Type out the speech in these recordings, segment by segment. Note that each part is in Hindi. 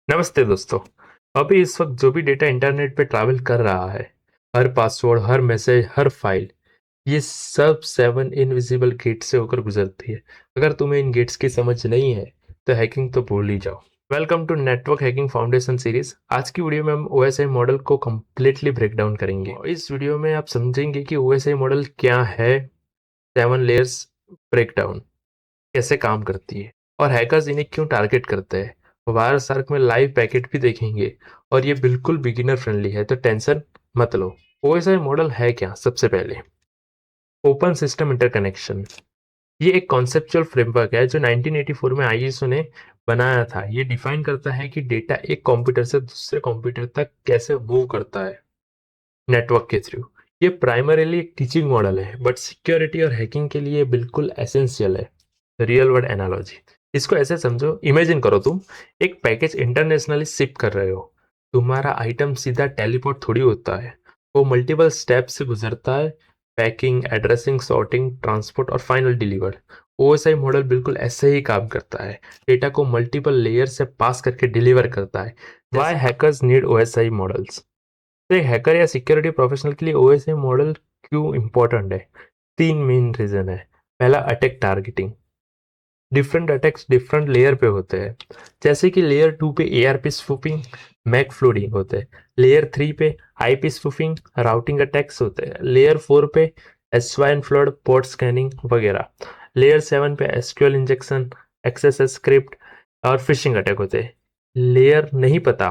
नमस्ते दोस्तों। अभी इस वक्त जो भी डेटा इंटरनेट पे ट्रैवल कर रहा है, हर पासवर्ड, हर मैसेज, हर फाइल, ये सब 7 इनविजिबल गेट से होकर गुजरती है। अगर तुम्हें इन गेट्स की समझ नहीं है तो हैकिंग तो भूल ही जाओ। Welcome to network hacking foundation series. आज की वीडियो में हम ओएसआई मॉडल को कम्प्लीटली ब्रेक डाउन करेंगे। और इस वीडियो में आप समझेंगे कि ओएसआई मॉडल क्या है, 7 लेयर्स ब्रेकडाउन कैसे काम करती है और हैकर्स इन्हें क्यों टारगेट करते हैं। वायर सार्क में लाइव पैकेट भी देखेंगे और ये बिल्कुल बिगिनर फ्रेंडली है, तो टेंशन मत लो। ओएसआई मॉडल है क्या? सबसे पहले ओपन सिस्टम इंटरकनेक्शन। ये एक कॉन्सेप्चुअल फ्रेमवर्क है जो 1984 में आईएसओ ने बनाया था। ये डिफाइन करता है कि डेटा एक कंप्यूटर से दूसरे कंप्यूटर तक कैसे मूव करता है नेटवर्क के थ्रू। ये प्राइमरीली एक टीचिंग मॉडल है, बट सिक्योरिटी और हैकिंग के लिए बिल्कुल एसेंशियल है। रियल वर्ल्ड एनालॉजी, इसको ऐसे समझो, इमेजिन करो तुम एक पैकेज इंटरनेशनली शिप कर रहे हो। तुम्हारा आइटम सीधा टेलीपोर्ट थोड़ी होता है, वो मल्टीपल स्टेप से गुजरता है। पैकिंग, एड्रेसिंग, सॉर्टिंग, ट्रांसपोर्ट और फाइनल डिलीवर। ओएसआई मॉडल बिल्कुल ऐसे ही काम करता है, डेटा को मल्टीपल लेयर से पास करके डिलीवर करता है। Why hackers need OSI models? तो एक हैकर या सिक्योरिटी प्रोफेशनल के लिए ओएसआई मॉडल क्यों इंपॉर्टेंट है? 3 मेन रीजन है। पहला, attack targeting. Different attacks different layer पे होते हैं। जैसे कि लेयर 2 पे एआरपी स्पूफिंग, मैक फ्लोडिंग होते हैं। लेयर 3 पे आईपी स्पूफिंग, राउटिंग अटैक्स होते हैं। लेयर 4 पे एसवाइन फ्लड, पोर्ट स्कैनिंग वगैरह। लेयर 7 पे एसक्यूएल इंजेक्शन, एक्सएसएस स्क्रिप्ट और फिशिंग अटैक होते हैं। लेयर नहीं पता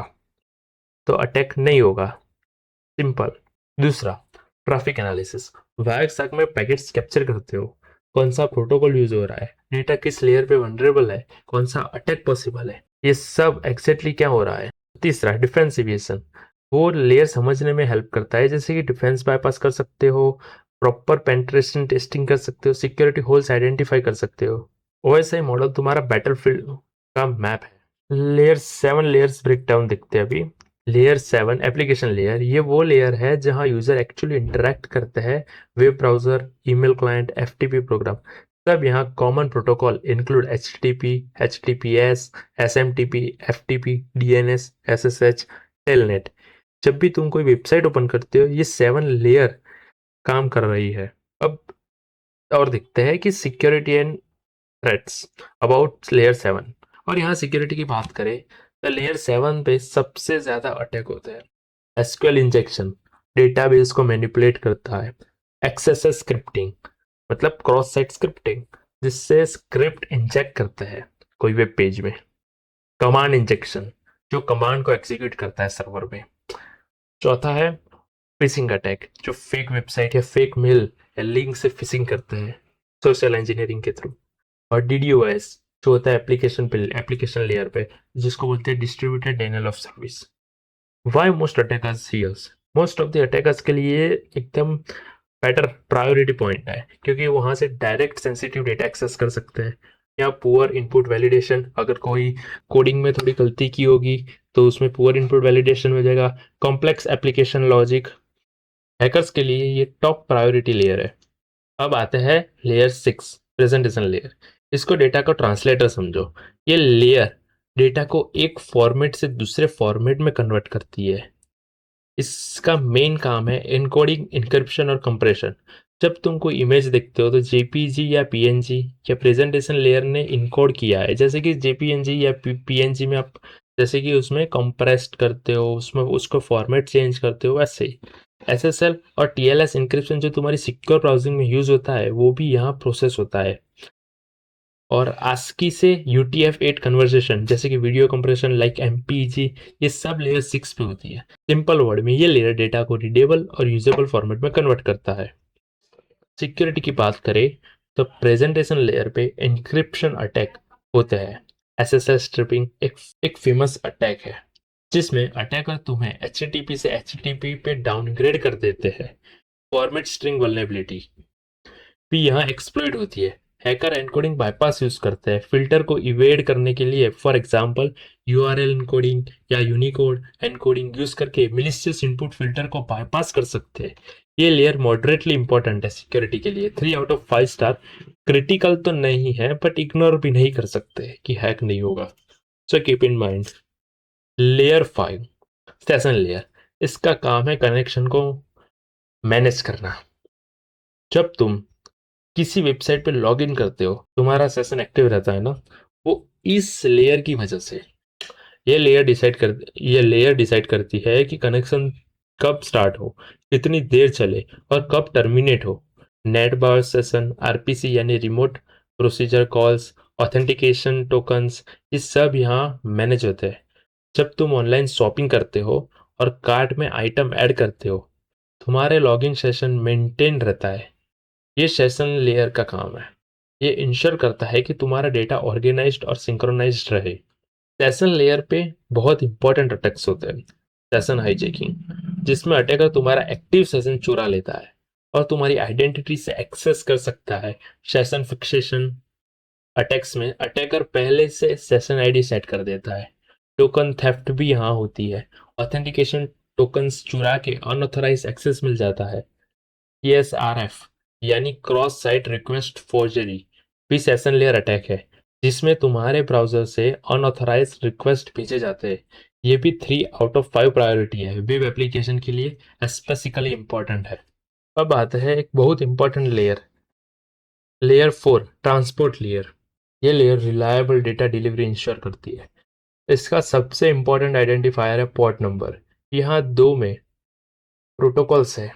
तो अटैक नहीं होगा, सिंपल। दूसरा, ट्रैफिक एनालिसिस। वायर तक में पैकेट्स कैप्चर करते हो, कौन सा प्रोटोकॉल यूज हो रहा है, डेटा किस लेयर पे वनरेबल है, कौन सा अटैक पॉसिबल है, ये सब एग्जैक्टली क्या हो रहा है। तीसरा, डिफरेंशिएशन। वो लेयर समझने में हेल्प करता है, जैसे कि डिफेंस बाईपास कर सकते हो, प्रॉपर पेनिट्रेशन टेस्टिंग कर सकते हो, सिक्योरिटी होल्स आइडेंटिफाई कर सकते हो। ओएसआई मॉडल तुम्हारा बैटलफील्ड का मैप है। लेयर 7 लेयर्स ब्रेक डाउन देखते हैं अभी। लेयर 7 एप्लीकेशन लेयर, ये वो लेयर है जहां यूजर एक्चुअली इंटरेक्ट करते हैं। Web browser, email client, FTP program, सब यहाँ common protocol include HTTP, HTTPS, SMTP, FTP, DNS, SSH, telnet. जब भी तुम कोई वेबसाइट ओपन करते हो, ये 7 लेयर काम कर रही है। अब और देखते हैं कि security and threats about layer 7। और यहाँ सिक्योरिटी की बात करें तो लेयर 7 पे सबसे ज्यादा अटैक होते हैं। एसक्यूएल इंजेक्शन, डेटाबेस को मैनिपुलेट करता है। एक्सेस स्क्रिप्टिंग, मतलब क्रॉस साइट स्क्रिप्टिंग, जिससे स्क्रिप्ट इंजेक्ट करते हैं कोई वेब पेज में। कमांड इंजेक्शन, जो कमांड को एग्जीक्यूट करता है सर्वर में। चौथा है फिशिंग अटैक, जो फेक वेबसाइट या फेक मेल या लिंक से फिशिंग करते हैं सोशल इंजीनियरिंग के थ्रू। और डीडीओएस, जो होता है एप्लीकेशन लेयर पे, जिसको बोलते हैं distributed denial of service. Why most attackers here's? Most of the attackers के लिए एकदम बेटर प्रायोरिटी पॉइंट है, क्योंकि वहां से डायरेक्ट सेंसिटिव डेटा एक्सेस कर सकते हैं। या पुअर इनपुट वैलिडेशन, अगर कोई कोडिंग में थोड़ी गलती की होगी तो उसमें पुअर इनपुट वैलिडेशन हो जाएगा। कॉम्प्लेक्स एप्लीकेशन लॉजिक, हैकर्स के लिए ये टॉप प्रायोरिटी लेयर है। अब आते हैं लेयर 6, प्रेजेंटेशन लेयर। इसको डेटा का ट्रांसलेटर समझो। ये लेयर डेटा को एक फॉर्मेट से दूसरे फॉर्मेट में कन्वर्ट करती है। इसका मेन काम है एनकोडिंग, इनक्रिप्शन और कंप्रेशन। जब तुम कोई इमेज देखते हो तो जेपीजी या पीएनजी या प्रेजेंटेशन लेयर ने इनकोड किया है। जैसे कि जेपीएनजी या पीएनजी में आप जैसे कि उसमें कंप्रेस्ड करते हो, उसमें उसको फॉर्मेट चेंज करते हो, वैसे ही एसएसएल और टीएलएस इंक्रिप्शन जो तुम्हारी सिक्योर ब्राउजिंग में यूज होता है, वो भी यहाँ प्रोसेस होता है। और आस्की से UTF-8 कन्वर्सेशन, जैसे कि वीडियो कंप्रेशन लाइक MPG, ये सब लेयर 6 पे होती है। सिंपल वर्ड में, ये लेयर डेटा को रीडेबल और यूजेबल फॉर्मेट में कन्वर्ट करता है। सिक्योरिटी की बात करें तो प्रेजेंटेशन लेयर पे इंक्रिप्शन अटैक होते हैं। SSL स्ट्रिपिंग एक फेमस अटैक है, जिसमें अटैकर तुम्हें HTTP से HTTP पे डाउनग्रेड कर देते हैं। फॉर्मेट स्ट्रिंग वल्नरेबिलिटी भी यहाँ एक्सप्लॉइट होती है। हैकर एनकोडिंग बाईपास यूज करते हैं फिल्टर को इवेड करने के लिए। फॉर एग्जांपल, यूआरएल एनकोडिंग या यूनिकोड एनकोडिंग यूज करके मिलिशियस इनपुट फिल्टर को बाईपास कर सकते हैं। ये लेयर मॉडरेटली इंपॉर्टेंट है सिक्योरिटी के लिए, 3 आउट ऑफ 5 स्टार। क्रिटिकल तो नहीं है, बट इग्नोर भी नहीं कर सकते कि हैक नहीं होगा, so keep in mind. Layer 5 session layer, इसका काम है कनेक्शन को मैनेज करना। जब तुम किसी वेबसाइट पे लॉग इन करते हो, तुम्हारा सेशन एक्टिव रहता है ना, वो इस लेयर की वजह से। ये लेयर डिसाइड करती है कि कनेक्शन कब स्टार्ट हो, कितनी देर चले और कब टर्मिनेट हो। नेट बार सेशन, आरपीसी यानी remote procedure calls, authentication tokens, ये सब यहाँ मैनेज होते हैं। जब तुम ऑनलाइन शॉपिंग करते हो और कार्ट में आइटम ऐड करते हो, तुम्हारे लॉगिन सेशन मेंटेन रहता है। ये सेशन लेयर का काम है। ये इंश्योर करता है कि तुम्हारा डेटा ऑर्गेनाइज्ड और सिंक्रोनाइज्ड रहे। सेशन लेयर पे बहुत इंपॉर्टेंट अटैक्स होते हैं। सेशन हाईजैकिंग, जिसमें अटैकर तुम्हारा एक्टिव सेशन चुरा लेता है और तुम्हारी आइडेंटिटी से एक्सेस कर सकता है। सेशन फिक्सेशन अटैक्स में अटैकर पहले से सेशन आईडी सेट कर देता है। टोकन थेफ्ट भी यहाँ होती है। ऑथेंटिकेशन टोकन्स चुरा के अनऑथराइज एक्सेस मिल जाता है। CSRF यानी क्रॉस साइट रिक्वेस्ट फोर्जरी भी सेशन लेयर अटैक है, जिसमें तुम्हारे ब्राउजर से अनऑथराइज रिक्वेस्ट भेजे जाते हैं। ये भी 3 आउट ऑफ 5 प्रायोरिटी है, वेब एप्लीकेशन के लिए स्पेसिफिकली इंपॉर्टेंट है। अब आता है एक बहुत important layer, layer 4 transport layer. ये layer reliable data delivery ensure करती है। इसका सबसे इंपॉर्टेंट आइडेंटिफायर है पोर्ट नंबर। यहाँ दो में प्रोटोकॉल्स है।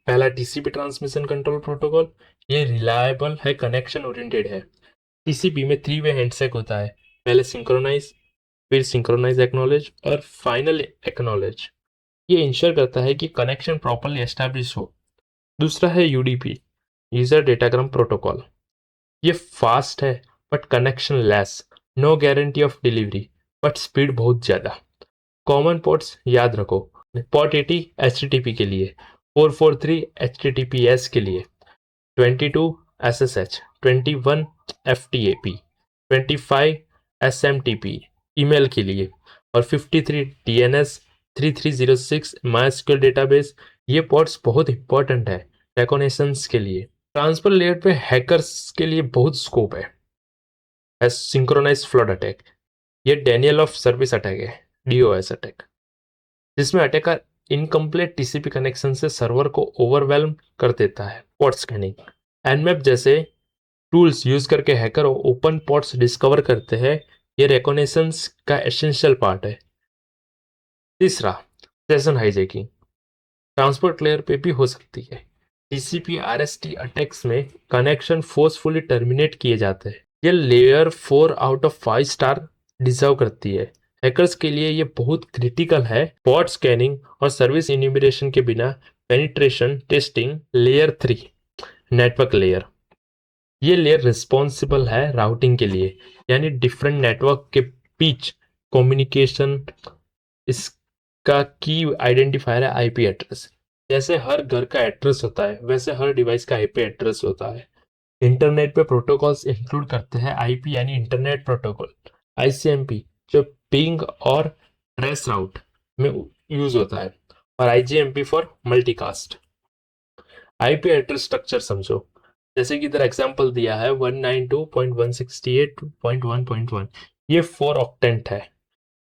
पहला टीसीपी ट्रांसमिशन कंट्रोल प्रोटोकॉल, ये रिलायबल है, कनेक्शन ओरिएंटेड है। टीसीपी में 3 वे हैंडशेक होता है, पहले सिंक्रोनाइज, फिर सिंक्रोनाइज एक्नॉलेज और फाइनल एक्नॉलेज। ये इंश्योर करता है कि कनेक्शन प्रॉपर्ली एस्टैब्लिश हो। दूसरा है यूडीपी, यूजर डेटाग्राम प्रोटोकॉल। ये फास्ट है but connection less, no guarantee of delivery but speed बहुत ज़्यादा। कॉमन पोर्ट्स याद रखो, पोर्ट 80 HTTP के लिए, 443 HTTPS के लिए, 22 SSH, 21 FTP, 25 SMTP ईमेल के लिए और 53 DNS, 3306 MySQL डेटाबेस। ये पोर्ट्स बहुत इंपॉर्टेंट है रिकॉग्निशंस के लिए। ट्रांसफर लेयर पे हैकर्स के लिए बहुत स्कोप है। सिंक्रोनाइज फ्लड अटैक, ये डेनियल ऑफ सर्विस अटैक है, DOS अटैक, जिसमें अटैकर इनकम्प्लीट टीसीपी कनेक्शन से सर्वर को ओवरवेल्म कर देता है। पोर्ट स्कैनिंग, एनमैप जैसे टूल्स यूज करके हैकर ओपन पोर्ट्स डिस्कवर करते हैं। ये रिकॉग्निशंस का एसेंशियल पार्ट है। तीसरा, सेशन हाईजैकिंग, ट्रांसपोर्ट लेयर पे भी हो सकती है। टीसीपी RST अटैक्स में कनेक्शन फोर्सफुली टर्मिनेट किए जाते हैं। ये layer 4 out of 5 star deserve करती है। हैकर्स के लिए ये बहुत क्रिटिकल है। पोर्ट स्कैनिंग और सर्विस इन्यूमरेशन के बिना penetration testing. Layer 3 network layer, ये लेयर रिस्पॉन्सिबल है राउटिंग के लिए, यानी डिफरेंट नेटवर्क के बीच कम्युनिकेशन। इसका की आइडेंटिफायर है आईपी एड्रेस। जैसे हर घर का एड्रेस होता है, वैसे हर डिवाइस का आईपी एड्रेस होता है। इंटरनेट पे प्रोटोकॉल्स इंक्लूड करते हैं आईपी यानी इंटरनेट प्रोटोकॉल, ICMP जो पिंग और ट्रेस राउट में यूज होता है, और IGMP for multicast. IP address structure समझो, जैसे कि इधर एग्जांपल दिया है 192.168.1.1। ये 4 ऑक्टेंट है।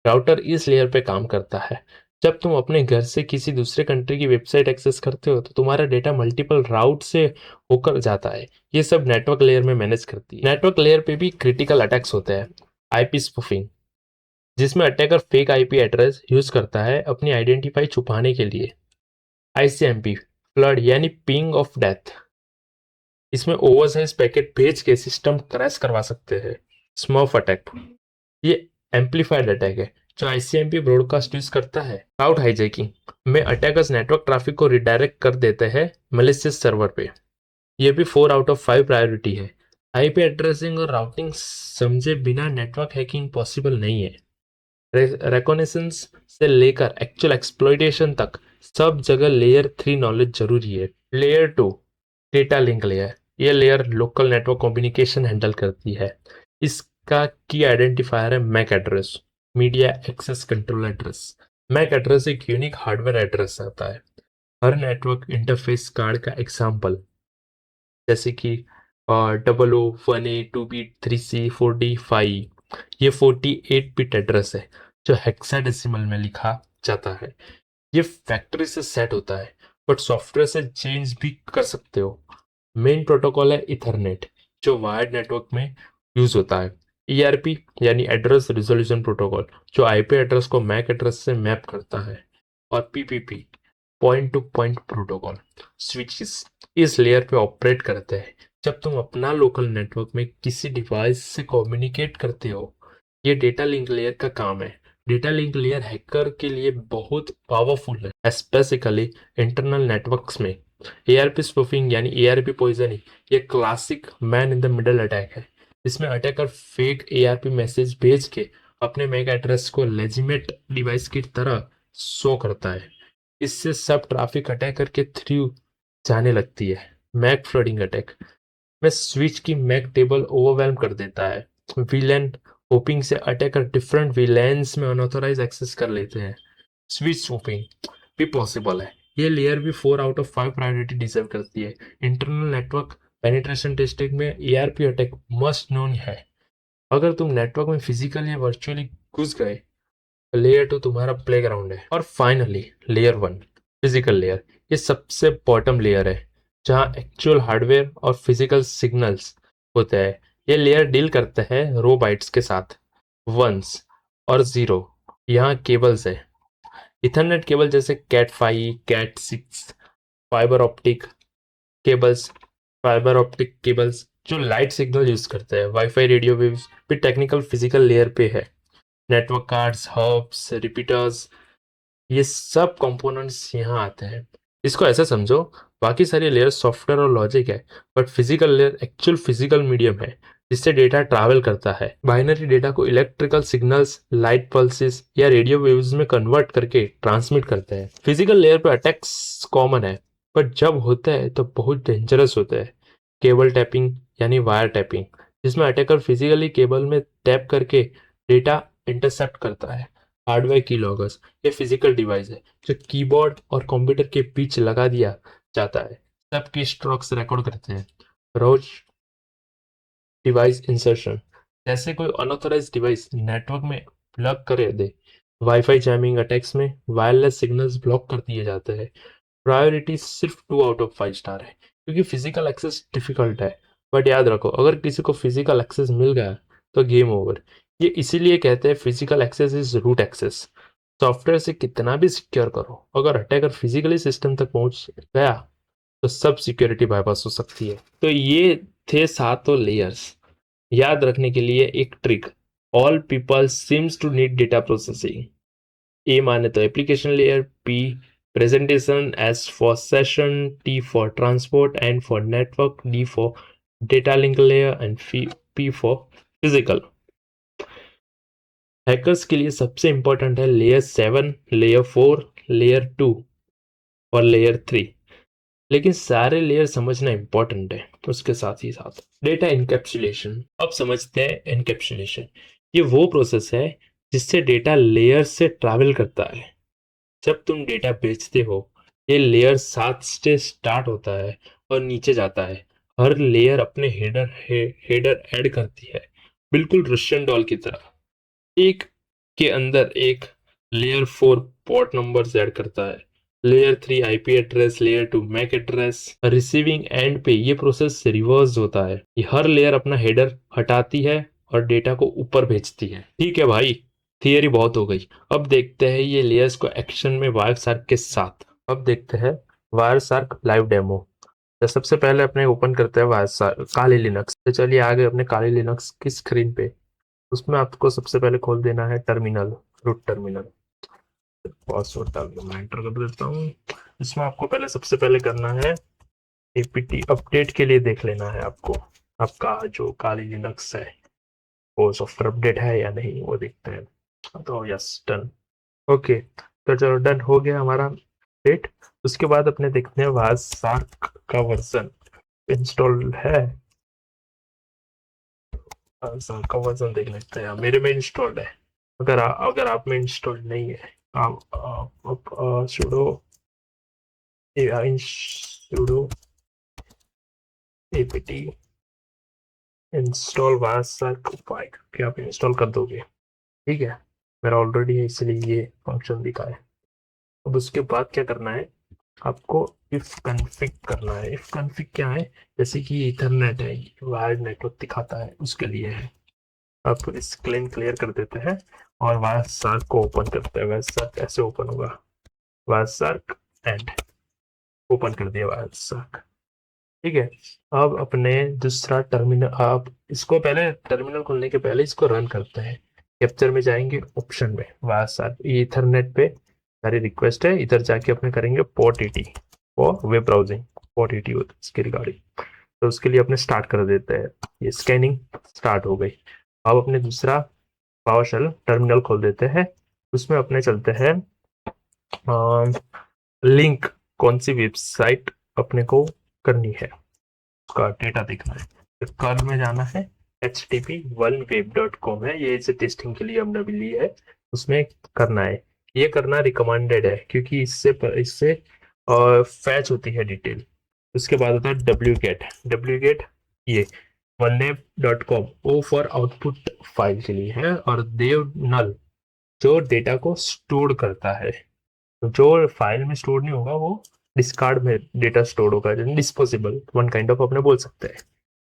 राउटर इस लेयर पे काम करता है। जब तुम अपने घर से किसी दूसरे कंट्री की वेबसाइट एक्सेस करते हो, तो तुम्हारा डेटा मल्टीपल राउट से होकर जाता है। ये सब नेटवर्क लेयर में मैनेज करती है। नेटवर्क लेयर पे भी क्रिटिकल अटैक्स होते हैं। आईपी स्पूफिंग, जिसमें attacker fake IP address use करता है अपनी आइडेंटिफाई छुपाने के लिए। ICMP फ्लड यानी पिंग ऑफ डेथ, इसमें ओवरसाइज पैकेट भेज के सिस्टम क्रैश करवा सकते हैं। स्मर्फ अटैक, ये एम्पलीफाइड अटैक है जो ICMP ब्रॉडकास्ट यूज करता है। क्लाउड हाईजैकिंग में अटैकर्स नेटवर्क ट्रैफिक को रिडायरेक्ट कर देते हैं मैलिशियस सर्वर पे। ये भी 4 आउट ऑफ 5 प्रायोरिटी है। आईपी एड्रेसिंग और राउटिंग समझे बिना नेटवर्क हैकिंग पॉसिबल नहीं है। रिकॉग्निशंस से लेकर एक्चुअल एक्सप्लॉइटेशन तक सब जगह लेयर 3 नॉलेज जरूरी है। लेयर 2 डेटा लिंक लेयर, ये layer local network communication handle करती है। इसका की आइडेंटिफायर है MAC address, media access control address. MAC address एक यूनिक हार्डवेयर एड्रेस आता है। हर नेटवर्क इंटरफेस कार्ड का एग्जाम्पल, जैसे कि 00 1A 2B 3C 4D 5, ये 48 बिट एड्रेस है। जो हेक्साडेसिमल में लिखा जाता है। ये फैक्ट्री से सेट होता है, बट सॉफ्टवेयर से चेंज भी कर सकते हो। मेन प्रोटोकॉल है इथरनेट, जो वायर्ड नेटवर्क में यूज होता है। ईआरपी यानी एड्रेस रिजोल्यूशन प्रोटोकॉल, जो आईपी एड्रेस को मैक एड्रेस से मैप करता है। और PPP point two point protocol, switches इस लेयर पे ऑपरेट करते हैं जब तुम अपना लोकल नेटवर्क में किसी डिवाइस से कम्युनिकेट करते हो। ये डेटा लिंक लेयर का काम है। डेटा लिंक लेयर हैकर के लिए बहुत पावरफुल है, स्पेसिफिकली इंटरनल नेटवर्क्स में। एआरपी स्पूफिंग यानी एआरपी पॉइजनिंग, ये classic man in the middle attack है। इसमें अटैकर फेक एआरपी मैसेज भेज के अपने मैक एड्रेस को लेजिमेट डिवाइस की तरह शो करता है। इससे सब ट्रैफिक अटैकर के थ्रू जाने लगती है। मैक फ्लडिंग अटैक में स्विच की मैक टेबल ओवरवेलम कर देता है। विलेन होपिंग से अटैकर डिफरेंट विलेन्स में अनऑथोराइज एक्सेस कर लेते हैं। स्विच स्वैपिंग भी पॉसिबल है। ये लेयर भी 4 आउट ऑफ 5 प्रायोरिटी डिजर्व करती है। इंटरनल नेटवर्क पेनिट्रेशन टेस्टिंग में ईआरपी अटैक मस्ट नोन है। अगर तुम नेटवर्क में फिजिकली या वर्चुअली घुस गए, लेयर 2 तुम्हारा प्लेग्राउंड है। और फाइनली लेयर 1 फिजिकल लेयर, ये सबसे बॉटम लेयर है जहाँ एक्चुअल हार्डवेयर और फिजिकल सिग्नल्स होते हैं। ये लेयर डील करते हैं रो बाइट्स के साथ, वंस और जीरो। यहाँ केबल्स है, इथरनेट केबल जैसे cat 5, cat 6, fibre optic cables, fibre optic cables जो लाइट सिग्नल यूज करते हैं। वाईफाई, रेडियो वेव्स भी टेक्निकल फिजिकल लेयर पे है। नेटवर्क कार्ड्स, हब्स, रिपीटर्स, ये सब कंपोनेंट्स यहाँ आते हैं। इसको ऐसा समझो, बाकी सारी लेयर सॉफ्टवेयर और लॉजिक है, but physical layer actual physical medium है जिससे डेटा ट्रैवल करता है। बाइनरी डेटा को इलेक्ट्रिकल सिग्नल्स, लाइट पल्सेस या रेडियो वेव्स में कन्वर्ट करके ट्रांसमिट करते हैं। फिजिकल लेयर पर अटैक्स कॉमन है, बट जब होते हैं तो बहुत डेंजरस होते हैं। केबल टैपिंग यानी वायर टैपिंग, जिसमें अटैकर फिजिकली केबल में टैप करके डेटा इंटरसेप्ट करता है। हार्डवेयर की लॉगर्स, ये फिजिकल डिवाइस है जो कीबोर्ड और कंप्यूटर के बीच लगा दिया जाता है। सब की स्ट्रोक्स रिकॉर्ड करते हैं। रोज डिवाइस इंसर्शन, जैसे कोई अनऑथराइज डिवाइस नेटवर्क में प्लग करे दे। वाईफाई जैमिंग अटैक्स में वायरलेस सिग्नल्स ब्लॉक कर दिए जाते हैं। प्रायोरिटी सिर्फ 2 आउट ऑफ 5 स्टार है, क्योंकि फिजिकल एक्सेस डिफिकल्ट है। बट याद रखो, अगर किसी को फिजिकल एक्सेस मिल गया तो गेम ओवर। ये इसीलिए कहते हैं physical access is root access. Software से कितना भी सिक्योर करो, अगर अटैकर फिजिकली सिस्टम तक पहुंच गया तो सब सिक्योरिटी बाईपास हो सकती है। तो ये थे सातों लेयर्स। याद रखने के लिए एक trick, all people seems to need data processing. A माने तो application layer, P presentation, S for session, T for transport, N for network, D for data link layer and P for physical. Hackers के लिए सबसे इंपॉर्टेंट है लेयर 7, लेयर 4, लेयर 2 और लेयर 3। लेकिन सारे लेयर समझना इंपॉर्टेंट है। उसके साथ ही साथ डेटा इनकैप्सुलेशन। अब समझते हैं इनकैप्सुलेशन। ये वो प्रोसेस है जिससे डेटा लेयर से ट्रैवल करता है। जब तुम डेटा भेजते हो, ये लेयर 7 से स्टार्ट होता है और नीचे जाता है। हर लेयर अपने हेडर ऐड करती है, बिल्कुल रशियन डॉल की तरह। एक के अंदर एक लेयर 4 पोर्ट नंबर ऐड करता है, layer 3 IP address, layer 2 MAC address. Receiving end पे ये प्रोसेस रिवर्स होता है। ये हर लेयर अपना हेडर हटाती है और डेटा को ऊपर भेजती है। ठीक है भाई, थियरी बहुत हो गई। अब देखते हैं ये लेयर्स को एक्शन में वायर सार्क के साथ। अब देखते हैं वायर सार्क लाइव डेमो। तो सबसे पहले अपने ओपन करते हैं वायर सार्क काली लिनक्स। तो चलिए आगे अपने काली लिनक्स की स्क्रीन पे। उसमें आपको सबसे पहले खोल देना है टर्मिनल, रूट टर्मिनल। पासवर्ड डाल के मैं एंटर कर देता हूँ। इसमें आपको पहले सबसे पहले करना है एपीटी अपडेट के लिए देख लेना है आपको, आपका जो काली लिनक्स है वो सॉफ्टवेयर अपडेट है या नहीं, वो देखते हैं। तो यस, डन। ओके, तो चलो डन हो गया हमारा अपडेट। उसके बाद अपने देखते हैं वायर सार्क का वर्जन इंस्टॉल है। सार्क का वर्जन देख लेते हैं। मेरे में इंस्टॉल्ड है। अगर आप में इंस्टॉल्ड नहीं है, आप sudo sudo apt install Wireshark file करके आप इंस्टॉल कर दोगे। ठीक है, मेरा ऑलरेडी है इसलिए ये फंक्शन दिखा है। अब उसके बाद क्या करना है, आपको इफ कन्फिग करना है। इफ कन्फिग क्या है, जैसे कि इथरनेट है, वायर्ड नेटवर्क दिखाता है, उसके लिए है। आप इस क्लीन क्लियर कर देते हैं और वायर सार्क को ओपन करते हैं। वायर सार्क ऐसे ओपन होगा, वायर सार्क एंड ओपन कर दिया वायर सार्क। ठीक है, अब अपने दूसरा टर्मिनल, आप इसको पहले टर्मिनल खोलने के पहले इसको रन करते हैं। कैप्चर में जाएंगे, ऑप्शन में वायर सार्क, ये इथरनेट पे सारी रिक्वेस्ट है, इधर जाके अपने करेंगे पोर्ट 80 और वेब ब्राउजिंग पोर्ट 80 होता है इसके रिगार्डिंग। तो उसके लिए अपने स्टार्ट कर देते हैं। ये स्कैनिंग स्टार्ट हो गई। अब अपने दूसरा पावर शेल टर्मिनल खोल देते हैं, उसमें अपने चलते हैं लिंक, कौन सी वेबसाइट अपने को करनी है उसका डेटा देखना है। तो कर्ल में जाना है, http1web.com है, ये इसे टेस्टिंग के लिए हमने भी ली है, उसमें करना है। ये करना रिकमेंडेड है क्योंकि इससे फैच होती है डिटेल। उसके बाद होता है wget ये oneweb.com, O for output file के लिए है, और देव नल जो डेटा को स्टोर करता है। तो जो फाइल में स्टोर नहीं होगा वो डिस्कार्ड में डेटा स्टोर होगा, डिस्पोजेबल वन काइंड ऑफ अपने बोल सकते हैं।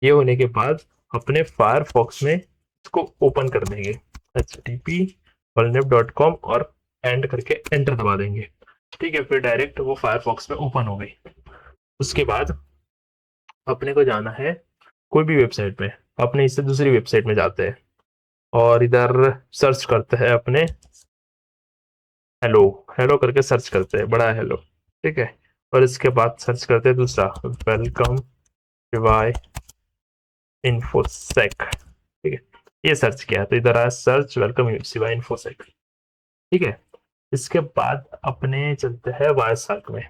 ये होने के बाद अपने फायरफॉक्स में इसको ओपन कर देंगे, http://vulnerable.com और एंड करके एंटर दबा देंगे। ठीक है, फिर डायरेक्ट वो फायरफॉक्स में ओपन हो गई। उसके बाद अपने को जाना है कोई भी वेबसाइट में, अपने इससे दूसरी वेबसाइट में जाते हैं और इधर सर्च करते हैं अपने हेलो, हेलो करके सर्च करते हैं, बड़ा हेलो। ठीक है, और इसके बाद सर्च करते हैं दूसरा वेलकम सिवाय इन्फोसेक। ठीक है, ये सर्च किया तो इधर आया सर्च वेलकम सिवाय इन्फोसेक। ठीक है, इसके बाद अपने चलते हैं वायर सार्क में।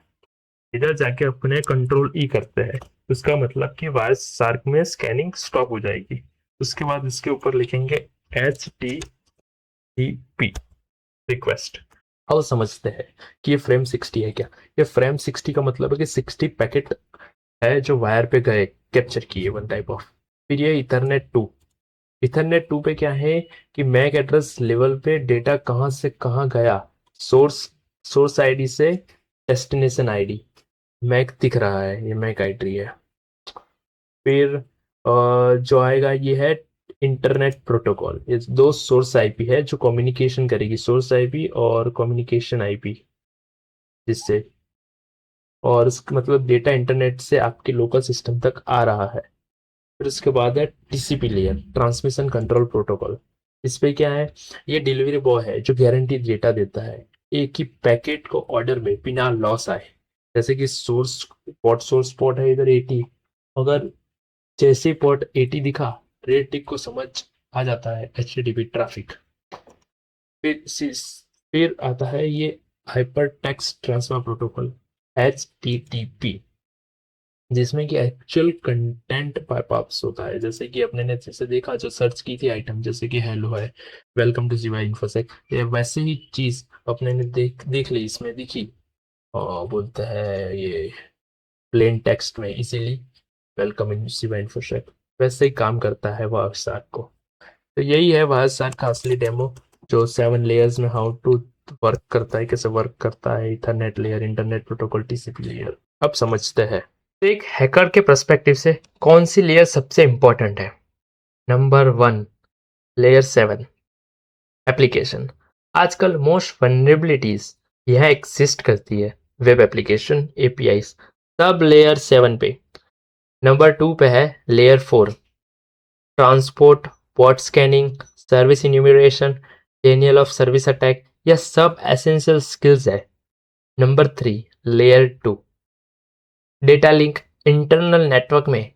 इधर जाके अपने कंट्रोल ई करते हैं, उसका मतलब कि वायर सार्क में स्कैनिंग स्टॉप हो जाएगी। उसके बाद इसके ऊपर लिखेंगे HTTP रिक्वेस्ट। अब समझते हैं कि ये फ्रेम 60 है क्या। ये फ्रेम 60 का मतलब है कि 60 पैकेट है जो वायर पे गए, कैप्चर किए वन टाइप ऑफ। फिर ये इथरनेट 2 पे क्या है कि मैक एड्रेस लेवल पे डेटा कहाँ से कहाँ गया, सोर्स आईडी से डेस्टिनेशन आईडी, मैक दिख रहा है, ये मैक आईडी है। फिर जो आएगा ये है इंटरनेट प्रोटोकॉल, ये दो सोर्स आईपी है जो कम्युनिकेशन करेगी, सोर्स आईपी और कम्युनिकेशन आईपी, जिससे और उसका मतलब डेटा इंटरनेट से आपके लोकल सिस्टम तक आ रहा है। फिर उसके बाद है TCP layer, transmission control protocol. इस पे क्या है, ये डिलीवरी बॉय है जो गारंटी डेटा देता है एक ही पैकेट को ऑर्डर में बिना लॉस आए। जैसे कि सोर्स पोर्ट है इधर 80, अगर जैसे पोर्ट 80 दिखा, रेड टिक को समझ आ जाता है HTTP ट्रैफिक। फिर आता है ये hyper text transfer protocol HTTP, जिसमें कि एक्चुअल कंटेंट पास होता है। जैसे कि अपने ने जैसे देखा जो सर्च की थी आइटम, जैसे कि हेलो है, वेलकम टू जीवा इन्फोसेक, ये वैसे ही चीज अपने ने देख ली, इसमें दिखी और बोलते हैं ये प्लेन टेक्स्ट में इजीली वेलकम इन जीवा इन्फोसेक, वैसे ही काम करता है वायरसार्क को। तो यही है वायरसार्क का असली डेमो, जो 7 लेयर्स में हाउ टू वर्क करता है, कैसे वर्क करता है, Ethernet layer, internet protocol, TCP layer. अब समझते हैं तो एक हैकर के पर्सपेक्टिव से कौन सी लेयर सबसे इंपॉर्टेंट है। Number 1, layer 7 application. आजकल मोस्ट वनरेबिलिटीज यह एग्जिस्ट करती है, web application API sub layer 7 पे। नंबर 2 पे है layer 4, transport, port scanning, service enumeration, Daniel of service attack, यह सब एसेंशियल स्किल्स है। Number 3, layer 2 data link, internal network में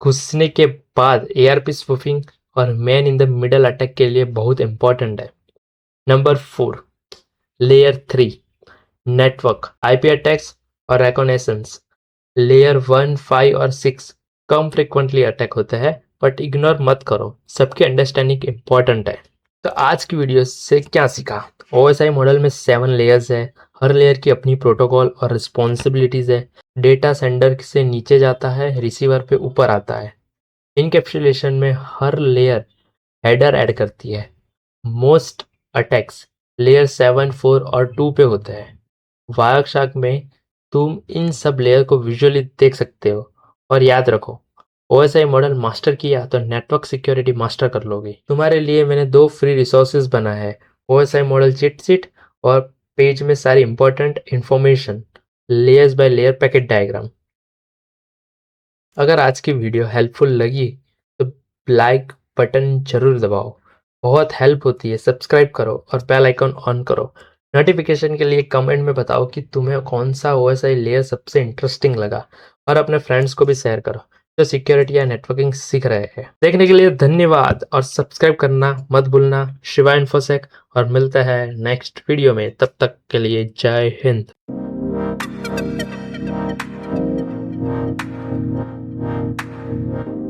घुसने के बाद एआरपी स्पूफिंग और man in the middle attack के लिए बहुत इंपॉर्टेंट है। Number 4, layer 3 network, IP attacks और रिकॉग्निशंस। लेयर 1, 5 और 6 कम फ्रिक्वेंटली अटैक होते हैं, बट इग्नोर मत करो, सबकी अंडरस्टैंडिंग इंपॉर्टेंट है। तो आज की वीडियो से क्या सीखा, ओएसआई मॉडल में 7 लेयर्स है, हर लेयर की अपनी प्रोटोकॉल और रिस्पॉन्सिबिलिटीज है। डेटा सेंडर से नीचे जाता है, रिसीवर पे ऊपर आता है। इनकैप्सुलेशन में हर लेयर हेडर ऐड करती है। मोस्ट अटैक्स लेयर 7, 4 और 2 पे होते हैं। वायरशार्क में तुम इन सब लेयर को विजुअली देख सकते हो। और याद रखो, ओएसआई मॉडल मास्टर किया तो नेटवर्क सिक्योरिटी मास्टर कर लोगे। तुम्हारे लिए मैंने 2 फ्री रिसोर्सेज बनाए हैं, ओएसआई मॉडल चीट शीट और पेज में सारी important information, layers by layer packet diagram. अगर आज की वीडियो हेल्पफुल लगी तो लाइक बटन जरूर दबाओ, बहुत हेल्प होती है। सब्सक्राइब करो और बेल आइकन ऑन करो। नोटिफिकेशन के लिए कमेंट में बताओ कि तुम्हें कौन सा ओएसआई लेयर सबसे इंटरेस्टिंग लगा, और अपने फ्रेंड्स को भी शेयर करो जो सिक्योरिटी या नेटवर्किंग सीख रहे हैं। देखने के लिए धन्यवाद और सब्सक्राइब करना मत भूलना। शिवा इन्फोसेक, और मिलता है नेक्स्ट वीडियो में। तब तक के लिए जय हिंद।